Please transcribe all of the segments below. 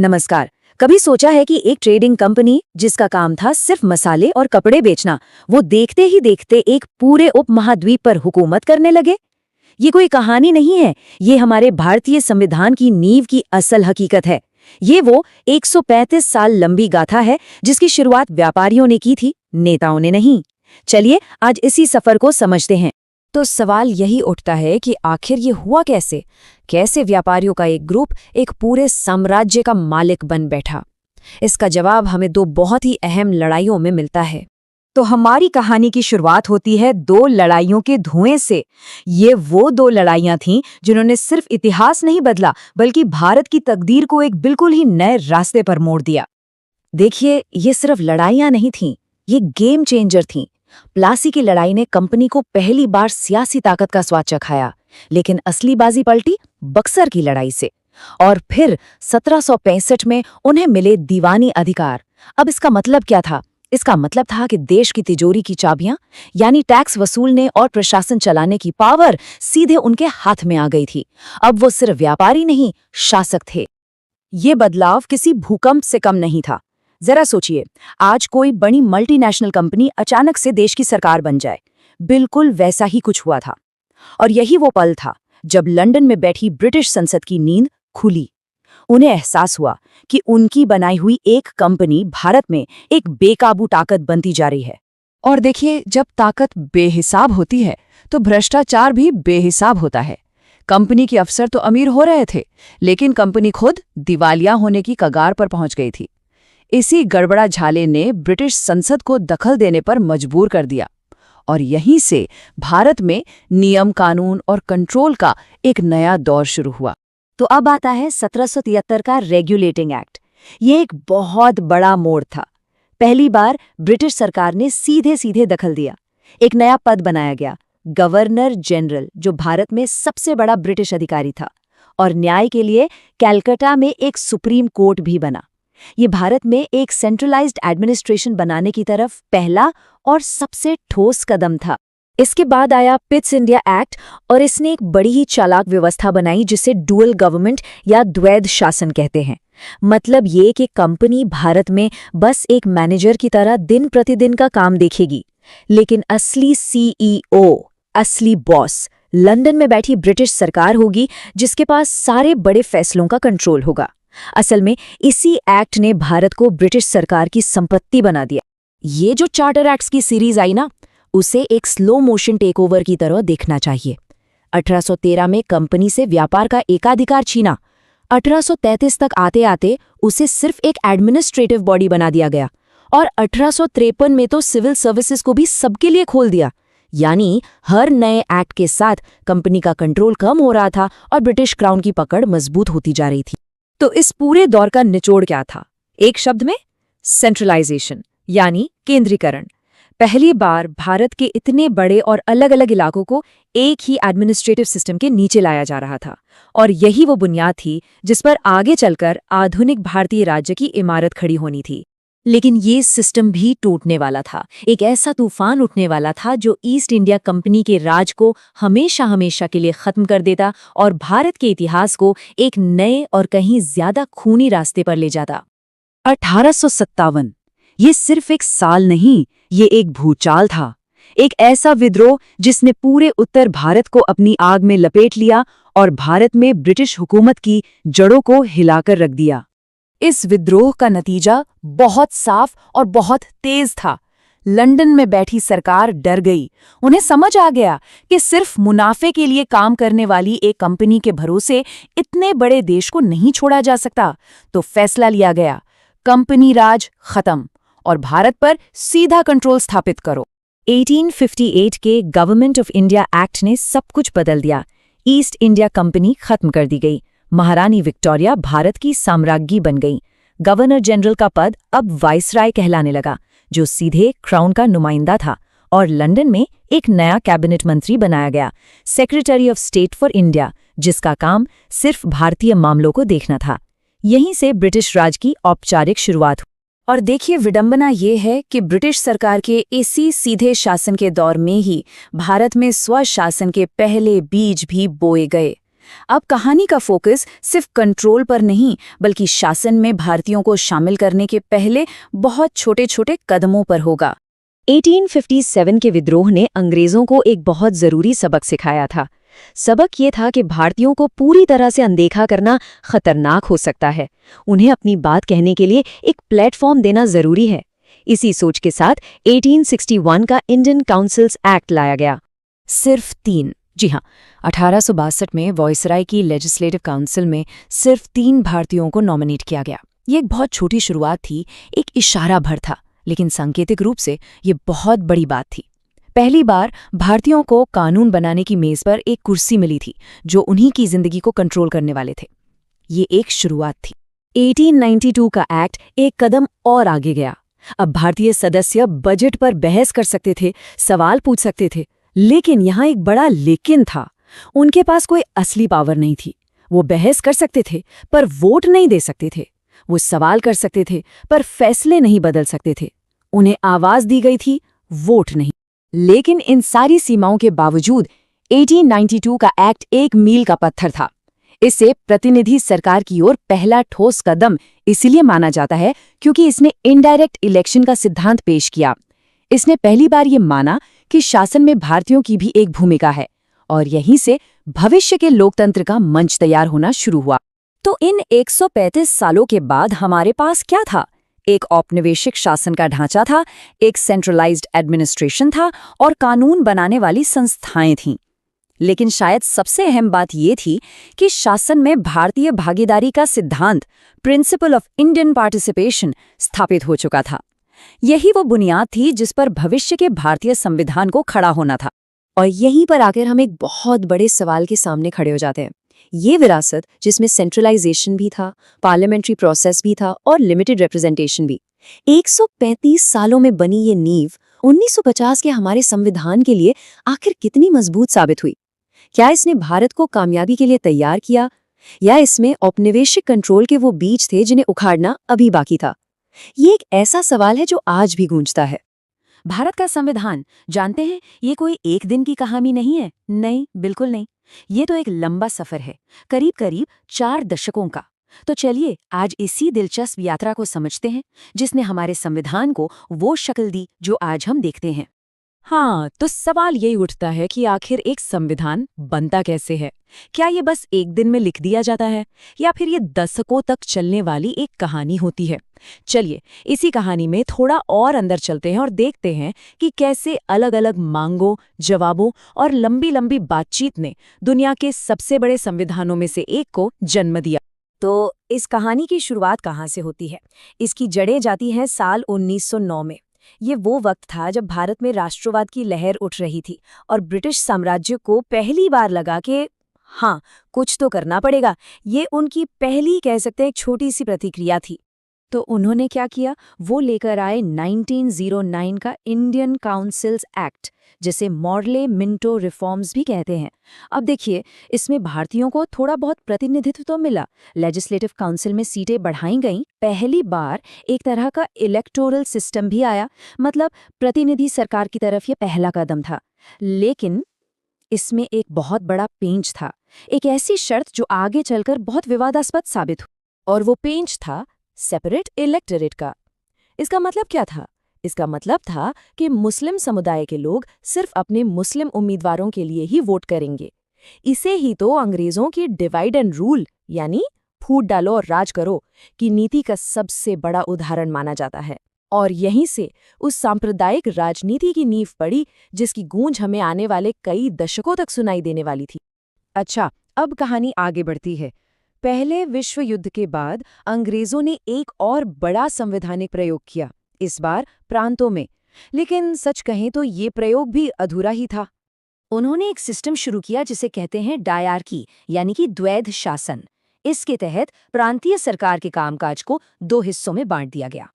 नमस्कार। कभी सोचा है कि एक ट्रेडिंग कंपनी जिसका काम था सिर्फ मसाले और कपड़े बेचना, वो देखते ही देखते एक पूरे उपमहाद्वीप पर हुकूमत करने लगे? ये कोई कहानी नहीं है, ये हमारे भारतीय संविधान की नींव की असल हकीकत है। ये वो 135 साल लंबी गाथा है जिसकी शुरुआत व्यापारियों ने की थी, नेताओं ने नहीं। चलिए आज इसी सफर को समझते हैं। तो सवाल यही उठता है कि आखिर ये हुआ कैसे? कैसे व्यापारियों का एक ग्रुप एक पूरे साम्राज्य का मालिक बन बैठा? इसका जवाब हमें दो बहुत ही अहम लड़ाइयों में मिलता है। तो हमारी कहानी की शुरुआत होती है दो लड़ाइयों के धुएं से। ये वो दो लड़ाइयां थीं जिन्होंने सिर्फ इतिहास नहीं बदला, बल्कि भारत की तकदीर को एक बिल्कुल ही नए रास्ते पर मोड़ दिया। देखिए, ये सिर्फ लड़ाइयां नहीं थीं, ये गेम चेंजर थीं। प्लासी की लड़ाई ने कंपनी को पहली बार सियासी ताकत का स्वाद चखाया, लेकिन असली बाजी पलटी बक्सर की लड़ाई से। और फिर 1765 में उन्हें मिले दीवानी अधिकार। अब इसका मतलब क्या था? इसका मतलब था कि देश की तिजोरी की चाबियां, यानी टैक्स वसूलने और प्रशासन चलाने की पावर, सीधे उनके हाथ में आ गई थी। अब वो सिर्फ व्यापारी नहीं, शासक थे। ये बदलाव किसी भूकंप से कम नहीं था। जरा सोचिए, आज कोई बड़ी मल्टीनेशनल कंपनी अचानक से देश की सरकार बन जाए। बिल्कुल वैसा ही कुछ हुआ था। और यही वो पल था जब लंदन में बैठी ब्रिटिश संसद की नींद खुली। उन्हें एहसास हुआ कि उनकी बनाई हुई एक कंपनी भारत में एक बेकाबू ताकत बनती जा रही है। और देखिए, जब ताकत बेहिसाब होती है तो भ्रष्टाचार भी बेहिसाब होता है। कंपनी के अफसर तो अमीर हो रहे थे, लेकिन कंपनी खुद दिवालिया होने की कगार पर पहुंच गई थी। इसी गड़बड़ा झाले ने ब्रिटिश संसद को दखल देने पर मजबूर कर दिया। और यहीं से भारत में नियम, कानून और कंट्रोल का एक नया दौर शुरू हुआ। तो अब आता है 1773 का रेगुलेटिंग एक्ट। ये एक बहुत बड़ा मोड़ था। पहली बार ब्रिटिश सरकार ने सीधे सीधे दखल दिया। एक नया पद बनाया गया, गवर्नर जनरल, जो भारत में सबसे बड़ा ब्रिटिश अधिकारी था। और न्याय के लिए कैलकाटा में एक सुप्रीम कोर्ट भी बना। ये भारत में एक सेंट्रलाइज्ड एडमिनिस्ट्रेशन बनाने की तरफ पहला और सबसे ठोस कदम था। इसके बाद आया पिट्स इंडिया एक्ट, और इसने एक बड़ी ही चालाक व्यवस्था बनाई जिसे डुअल गवर्नमेंट या द्वैध शासन कहते हैं। मतलब ये कि कंपनी भारत में बस एक मैनेजर की तरह दिन प्रतिदिन का काम देखेगी, लेकिन असली सीईओ, असली बॉस लंदन में बैठी ब्रिटिश सरकार होगी, जिसके पास सारे बड़े फैसलों का कंट्रोल होगा। असल में इसी एक्ट ने भारत को ब्रिटिश सरकार की संपत्ति बना दिया। ये जो चार्टर एक्ट्स की सीरीज आई ना, उसे एक स्लो मोशन टेकओवर की तरह देखना चाहिए। 1813 में कंपनी से व्यापार का एकाधिकार छीना। 1833 तक आते आते उसे सिर्फ एक एडमिनिस्ट्रेटिव बॉडी बना दिया गया। और 1853 में तो सिविल सर्विसेज को भी सबके लिए खोल दिया। यानी हर नए एक्ट के साथ कंपनी का कंट्रोल कम हो रहा था और ब्रिटिश क्राउन की पकड़ मजबूत होती जा रही थी। तो इस पूरे दौर का निचोड़ क्या था? एक शब्द में, सेंट्रलाइजेशन, यानी केंद्रीकरण। पहली बार भारत के इतने बड़े और अलग अलग इलाकों को एक ही एडमिनिस्ट्रेटिव सिस्टम के नीचे लाया जा रहा था। और यही वो बुनियाद थी जिस पर आगे चलकर आधुनिक भारतीय राज्य की इमारत खड़ी होनी थी। लेकिन ये सिस्टम भी टूटने वाला था। एक ऐसा तूफान उठने वाला था जो ईस्ट इंडिया कंपनी के राज को हमेशा हमेशा के लिए खत्म कर देता और भारत के इतिहास को एक नए और कहीं ज्यादा खूनी रास्ते पर ले जाता। 1857, ये सिर्फ एक साल नहीं, ये एक भूचाल था। एक ऐसा विद्रोह जिसने पूरे उत्तर भारत को अपनी आग में लपेट लिया और भारत में ब्रिटिश हुकूमत की जड़ों को हिलाकर रख दिया। इस विद्रोह का नतीजा बहुत साफ और बहुत तेज था। लंदन में बैठी सरकार डर गई। उन्हें समझ आ गया कि सिर्फ मुनाफे के लिए काम करने वाली एक कंपनी के भरोसे इतने बड़े देश को नहीं छोड़ा जा सकता। तो फैसला लिया गया, कंपनी राज खत्म और भारत पर सीधा कंट्रोल स्थापित करो। 1858 के गवर्नमेंट ऑफ इंडिया एक्ट ने सब कुछ बदल दिया। ईस्ट इंडिया कंपनी खत्म कर दी गई। महारानी विक्टोरिया भारत की साम्राज्ञी बन गई। गवर्नर जनरल का पद अब वाइसराय कहलाने लगा, जो सीधे क्राउन का नुमाइंदा था। और लंदन में एक नया कैबिनेट मंत्री बनाया गया, secretary of state for India, जिसका काम सिर्फ भारतीय मामलों को देखना था। यहीं से ब्रिटिश राज की औपचारिक शुरुआत हुई। और देखिए, विडंबना ये है कि ब्रिटिश सरकार के इसी सीधे शासन के दौर में ही भारत में स्वशासन के पहले बीज भी बोए गए। अब कहानी का फोकस सिर्फ कंट्रोल पर नहीं, बल्कि शासन में भारतीयों को शामिल करने के पहले बहुत छोटे-छोटे कदमों पर होगा। 1857 के विद्रोह ने अंग्रेजों को एक बहुत जरूरी सबक सिखाया था। सबक ये था कि भारतीयों को पूरी तरह से अनदेखा करना खतरनाक हो सकता है। उन्हें अपनी बात कहने के लिए एक प्लेटफॉर्म देना जरूरी है। इसी सोच के साथ 1861 का इंडियन काउंसिल्स एक्ट लाया गया। सिर्फ 3, जी हाँ, 1862 में वॉइसराय की लेजिस्लेटिव काउंसिल में सिर्फ 3 भारतीयों को नॉमिनेट किया गया। ये एक बहुत छोटी शुरुआत थी, एक इशारा भर था, लेकिन सांकेतिक रूप से ये बहुत बड़ी बात थी। पहली बार भारतीयों को कानून बनाने की मेज पर एक कुर्सी मिली थी, जो उन्हीं की जिंदगी को कंट्रोल करने वाले थे। ये एक शुरुआत थी। 1892 का एक्ट एक कदम और आगे गया। अब भारतीय सदस्य बजट पर बहस कर सकते थे, सवाल पूछ सकते थे, लेकिन यहाँ एक बड़ा लेकिन था। उनके पास कोई असली पावर नहीं थी। वो बहस कर सकते थे, पर वोट नहीं दे सकते थे। वो सवाल कर सकते थे, पर फैसले नहीं बदल सकते थे। उन्हें आवाज दी गई थी, वोट नहीं। लेकिन इन सारी सीमाओं के बावजूद 1892 का एक्ट एक मील का पत्थर था। इसे प्रतिनिधि सरकार की ओर पहला ठोस कदम इसलिए माना जाता है क्योंकि इसने इनडायरेक्ट इलेक्शन का सिद्धांत पेश किया। इसने पहली बार ये माना कि शासन में भारतीयों की भी एक भूमिका है, और यहीं से भविष्य के लोकतंत्र का मंच तैयार होना शुरू हुआ। तो इन 135 सालों के बाद हमारे पास क्या था? एक औपनिवेशिक शासन का ढांचा था, एक सेंट्रलाइज्ड एडमिनिस्ट्रेशन था, और कानून बनाने वाली संस्थाएं थीं। लेकिन शायद सबसे अहम बात ये थी कि शासन में भारतीय भागीदारी का सिद्धांत, प्रिंसिपल ऑफ इंडियन पार्टिसिपेशन, स्थापित हो चुका था। यही वो बुनियाद थी जिस पर भविष्य के भारतीय संविधान को खड़ा होना था। और यहीं पर आकर हम एक बहुत बड़े सवाल के सामने खड़े हो जाते हैं। ये विरासत, जिसमें सेंट्रलाइजेशन भी था, पार्लियामेंट्री प्रोसेस भी था और लिमिटेड रिप्रेजेंटेशन भी, 135 सालों में बनी ये नींव 1950 के हमारे संविधान के लिए आखिर कितनी मजबूत साबित हुई? क्या इसने भारत को कामयाबी के लिए तैयार किया, या इसमें औपनिवेशिक कंट्रोल के वो बीज थे जिन्हें उखाड़ना अभी बाकी था? ये एक ऐसा सवाल है जो आज भी गूंजता है। भारत का संविधान, जानते हैं, ये कोई एक दिन की कहानी नहीं है। नहीं, बिल्कुल नहीं। ये तो एक लंबा सफर है, करीब करीब 4 दशकों का। तो चलिए आज इसी दिलचस्प यात्रा को समझते हैं, जिसने हमारे संविधान को वो शक्ल दी जो आज हम देखते हैं। हाँ, तो सवाल यही उठता है कि आखिर एक संविधान बनता कैसे है? क्या ये बस एक दिन में लिख दिया जाता है, या फिर ये दशकों तक चलने वाली एक कहानी होती है? चलिए इसी कहानी में थोड़ा और अंदर चलते हैं और देखते हैं कि कैसे अलग-अलग मांगों, जवाबों और लंबी-लंबी बातचीत ने दुनिया के सबसे बड़े संविधानों में से एक को जन्म दिया। तो इस कहानी की शुरुआत कहाँ से होती है? इसकी जड़ें जाती हैं साल 1909 में। ये वो वक्त था जब भारत में राष्ट्रवाद की लहर उठ रही थी और ब्रिटिश साम्राज्य को पहली बार लगा कि हाँ, कुछ तो करना पड़ेगा। ये उनकी पहली, कह सकते हैं, एक छोटी सी प्रतिक्रिया थी। तो उन्होंने क्या किया? वो लेकर आए 1909 का इंडियन काउंसिल्स एक्ट, जिसे मॉडले मिंटो रिफॉर्म्स भी कहते हैं। अब देखिए, इसमें भारतीयों को थोड़ा बहुत प्रतिनिधित्व तो मिला। लेजिस्लेटिव काउंसिल में सीटें बढ़ाई गईं। पहली बार एक तरह का इलेक्टोरल सिस्टम भी आया, मतलब प्रतिनिधि सरकार की तरफ ये पहला कदम था। लेकिन इसमें एक बहुत बड़ा पेंच था, एक ऐसी शर्त जो आगे चलकर बहुत विवादास्पद साबित हुई, और वो पेंच था सेपरेट इलेक्टोरेट का। इसका मतलब क्या था? इसका मतलब था कि मुस्लिम समुदाय के लोग सिर्फ अपने मुस्लिम उम्मीदवारों के लिए ही वोट करेंगे। इसे ही तो अंग्रेजों की डिवाइड एंड रूल, यानी फूट डालो और राज करो, की नीति का सबसे बड़ा उदाहरण माना जाता है। और यहीं से उस सांप्रदायिक राजनीति की नींव पड़ी जिसकी गूंज हमें आने वाले कई दशकों तक सुनाई देने वाली थी। अच्छा, अब कहानी आगे बढ़ती है। पहले विश्व युद्ध के बाद अंग्रेजों ने एक और बड़ा संवैधानिक प्रयोग किया, इस बार प्रांतों में। लेकिन सच कहें तो ये प्रयोग भी अधूरा ही था। उन्होंने एक सिस्टम शुरू किया जिसे कहते हैं डायरकी, यानी कि द्वैध शासन। इसके तहत प्रांतीय सरकार के कामकाज को 2 हिस्सों में बांट दिया गया।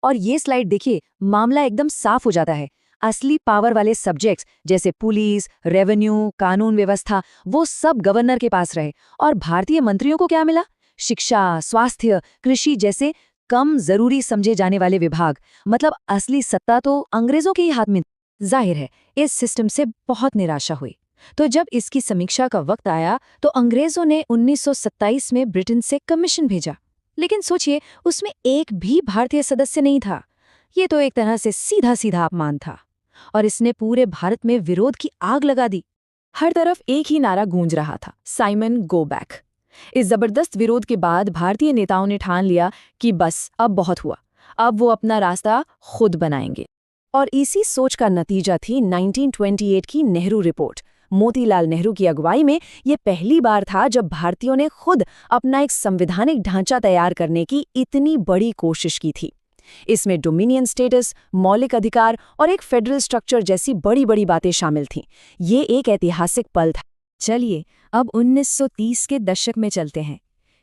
और ये स्लाइड देखिए, मामला एकदम साफ हो जाता है। असली पावर वाले सब्जेक्ट्स जैसे पुलिस, रेवेन्यू, कानून व्यवस्था, वो सब गवर्नर के पास रहे। और भारतीय मंत्रियों को क्या मिला? शिक्षा, स्वास्थ्य, कृषि जैसे कम जरूरी समझे जाने वाले विभाग। मतलब असली सत्ता तो अंग्रेजों के ही हाथ में। जाहिर है, इस सिस्टम से बहुत निराशा हुई। तो जब इसकी समीक्षा का वक्त आया तो अंग्रेजों ने 1927 में ब्रिटेन से कमीशन भेजा। लेकिन सोचिए, उसमें एक भी भारतीय सदस्य नहीं था। ये तो एक तरह से सीधा सीधा अपमान था, और इसने पूरे भारत में विरोध की आग लगा दी। हर तरफ एक ही नारा गूंज रहा था, साइमन गो बैक। इस जबरदस्त विरोध के बाद भारतीय नेताओं ने ठान लिया कि बस अब बहुत हुआ, अब वो अपना रास्ता खुद बनाएंगे। और इसी सोच का नतीजा थी 1928 की नेहरू रिपोर्ट। मोतीलाल नेहरू की अगुवाई में ये पहली बार था जब भारतीयों ने खुद अपना एक संवैधानिक ढांचा तैयार करने की इतनी बड़ी कोशिश की थी। इसमें डोमिनियन स्टेटस, मौलिक अधिकार और एक फेडरल स्ट्रक्चर जैसी बड़ी बड़ी बातें शामिल थीं। ये एक ऐतिहासिक पल था। चलिए अब 1930 के दशक में चलते हैं।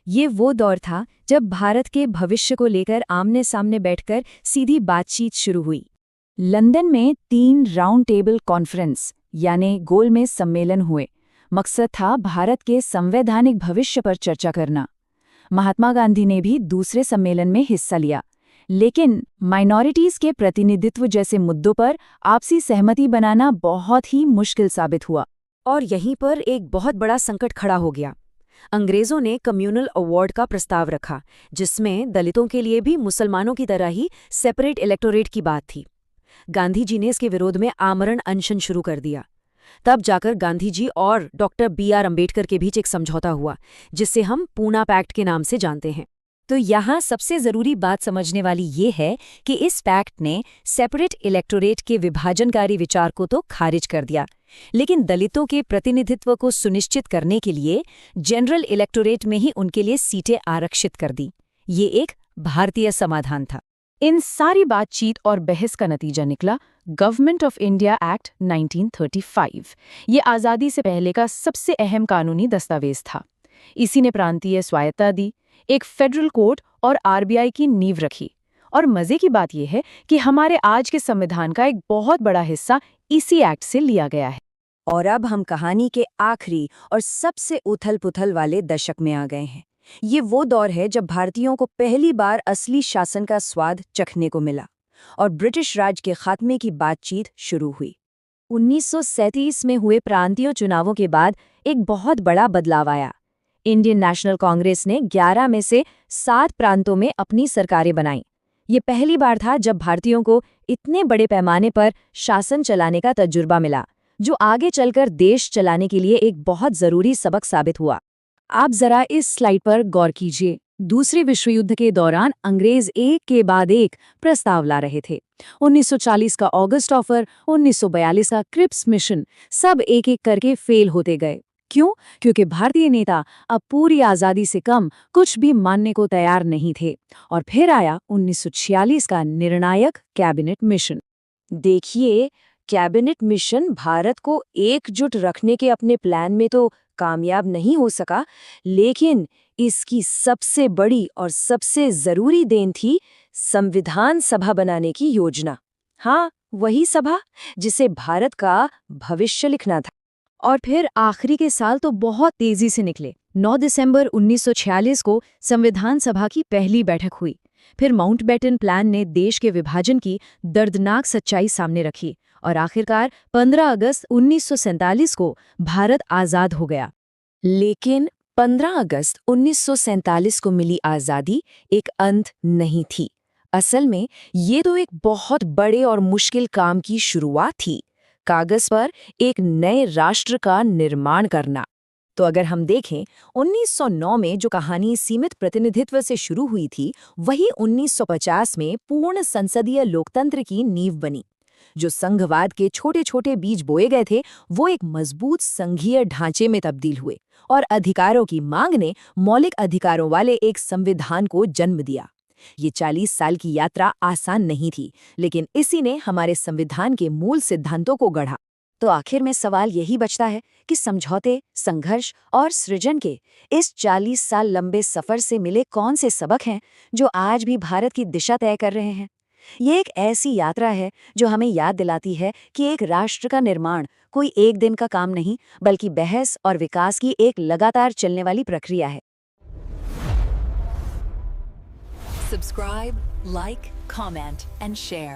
ये वो दौर था जब भारत के भविष्य को लेकर आमने सामने बैठकर सीधी बातचीत शुरू हुई। लंदन में 3 राउंड टेबल कॉन्फ्रेंस यानी गोलमेज सम्मेलन हुए। मकसद था भारत के संवैधानिक भविष्य पर चर्चा करना। महात्मा गांधी ने भी दूसरे सम्मेलन में हिस्सा लिया, लेकिन माइनॉरिटीज के प्रतिनिधित्व जैसे मुद्दों पर आपसी सहमति बनाना बहुत ही मुश्किल साबित हुआ। और यहीं पर एक बहुत बड़ा संकट खड़ा हो गया। अंग्रेजों ने कम्युनल अवार्ड का प्रस्ताव रखा, जिसमें दलितों के लिए भी मुसलमानों की तरह ही सेपरेट इलेक्टोरेट की बात थी। गांधी जी ने इसके विरोध में आमरण अनशन शुरू कर दिया। तब जाकर गांधी जी और डॉक्टर B.R. अम्बेडकर के बीच एक समझौता हुआ, जिसे हम पूना पैक्ट के नाम से जानते हैं। तो यहाँ सबसे जरूरी बात समझने वाली ये है कि इस पैक्ट ने सेपरेट इलेक्टोरेट के विभाजनकारी विचार को तो खारिज कर दिया, लेकिन दलितों के प्रतिनिधित्व को सुनिश्चित करने के लिए जनरल इलेक्टोरेट में ही उनके लिए सीटें आरक्षित कर दी। ये एक भारतीय समाधान था। इन सारी बातचीत और बहस का नतीजा निकला गवर्नमेंट ऑफ इंडिया एक्ट 1935। ये आज़ादी से पहले का सबसे अहम कानूनी दस्तावेज था। इसी ने प्रांतीय स्वायत्तता दी, एक फेडरल कोर्ट और RBI की नींव रखी। और मजे की बात यह है कि हमारे आज के संविधान का एक बहुत बड़ा हिस्सा इसी एक्ट से लिया गया है। और अब हम कहानी के आखिरी और सबसे उथल-पुथल वाले दशक में आ गए हैं। ये वो दौर है जब भारतीयों को पहली बार असली शासन का स्वाद चखने को मिला और ब्रिटिश राज के खात्मे की बातचीत शुरू हुई। 1937 में हुए प्रांतीय चुनावों के बाद एक बहुत बड़ा बदलाव आया। इंडियन नेशनल कांग्रेस ने 11 में से 7 प्रांतों में अपनी सरकारें बनाईं। ये पहली बार था जब भारतीयों को इतने बड़े पैमाने पर शासन चलाने का तजुर्बा मिला, जो आगे चलकर देश चलाने के लिए एक बहुत जरूरी सबक साबित हुआ। आप जरा इस स्लाइड पर गौर कीजिए। दूसरे विश्व युद्ध के दौरान अंग्रेज एक के बाद एक प्रस्ताव ला रहे थे। 1940 का ऑगस्ट ऑफर, 1942 का क्रिप्स मिशन, सब एक एक करके फेल होते गए। क्यों? क्योंकि भारतीय नेता अब पूरी आज़ादी से कम कुछ भी मानने को तैयार नहीं थे। और फिर आया 1946 का निर्णायक कैबिनेट मिशन। देखिए, कैबिनेट मिशन भारत को एकजुट रखने के अपने प्लान में तो कामयाब नहीं हो सका, लेकिन इसकी सबसे बड़ी और सबसे जरूरी देन थी संविधान सभा बनाने की योजना। हाँ, वही सभा जिसे भारत का भविष्य लिखना था। और फिर आखिरी के साल तो बहुत तेजी से निकले। 9 दिसंबर 1946 को संविधान सभा की पहली बैठक हुई। फिर माउंटबेटन प्लान ने देश के विभाजन की दर्दनाक सच्चाई सामने रखी और आखिरकार 15 अगस्त 1947 को भारत आज़ाद हो गया। लेकिन 15 अगस्त 1947 को मिली आज़ादी एक अंत नहीं थी। असल में ये तो एक बहुत बड़े और मुश्किल काम की शुरुआत थी, कागज पर एक नए राष्ट्र का निर्माण करना। तो अगर हम देखें, 1909 में जो कहानी सीमित प्रतिनिधित्व से शुरू हुई थी, वही 1950 में पूर्ण संसदीय लोकतंत्र की नींव बनी। जो संघवाद के छोटे छोटे बीज बोए गए थे, वो एक मजबूत संघीय ढांचे में तब्दील हुए और अधिकारों की मांग ने मौलिक अधिकारों वाले एक संविधान को जन्म दिया। ये 40 साल की यात्रा आसान नहीं थी, लेकिन इसी ने हमारे संविधान के मूल सिद्धांतों को गढ़ा। तो आखिर में सवाल यही बचता है कि समझौते, संघर्ष और सृजन के इस 40 साल लंबे सफर से मिले कौन से सबक हैं जो आज भी भारत की दिशा तय कर रहे हैं। ये एक ऐसी यात्रा है जो हमें याद दिलाती है कि एक राष्ट्र का निर्माण कोई एक दिन का काम नहीं, बल्कि बहस और विकास की एक लगातार चलने वाली प्रक्रिया है। Subscribe, like, comment, and share.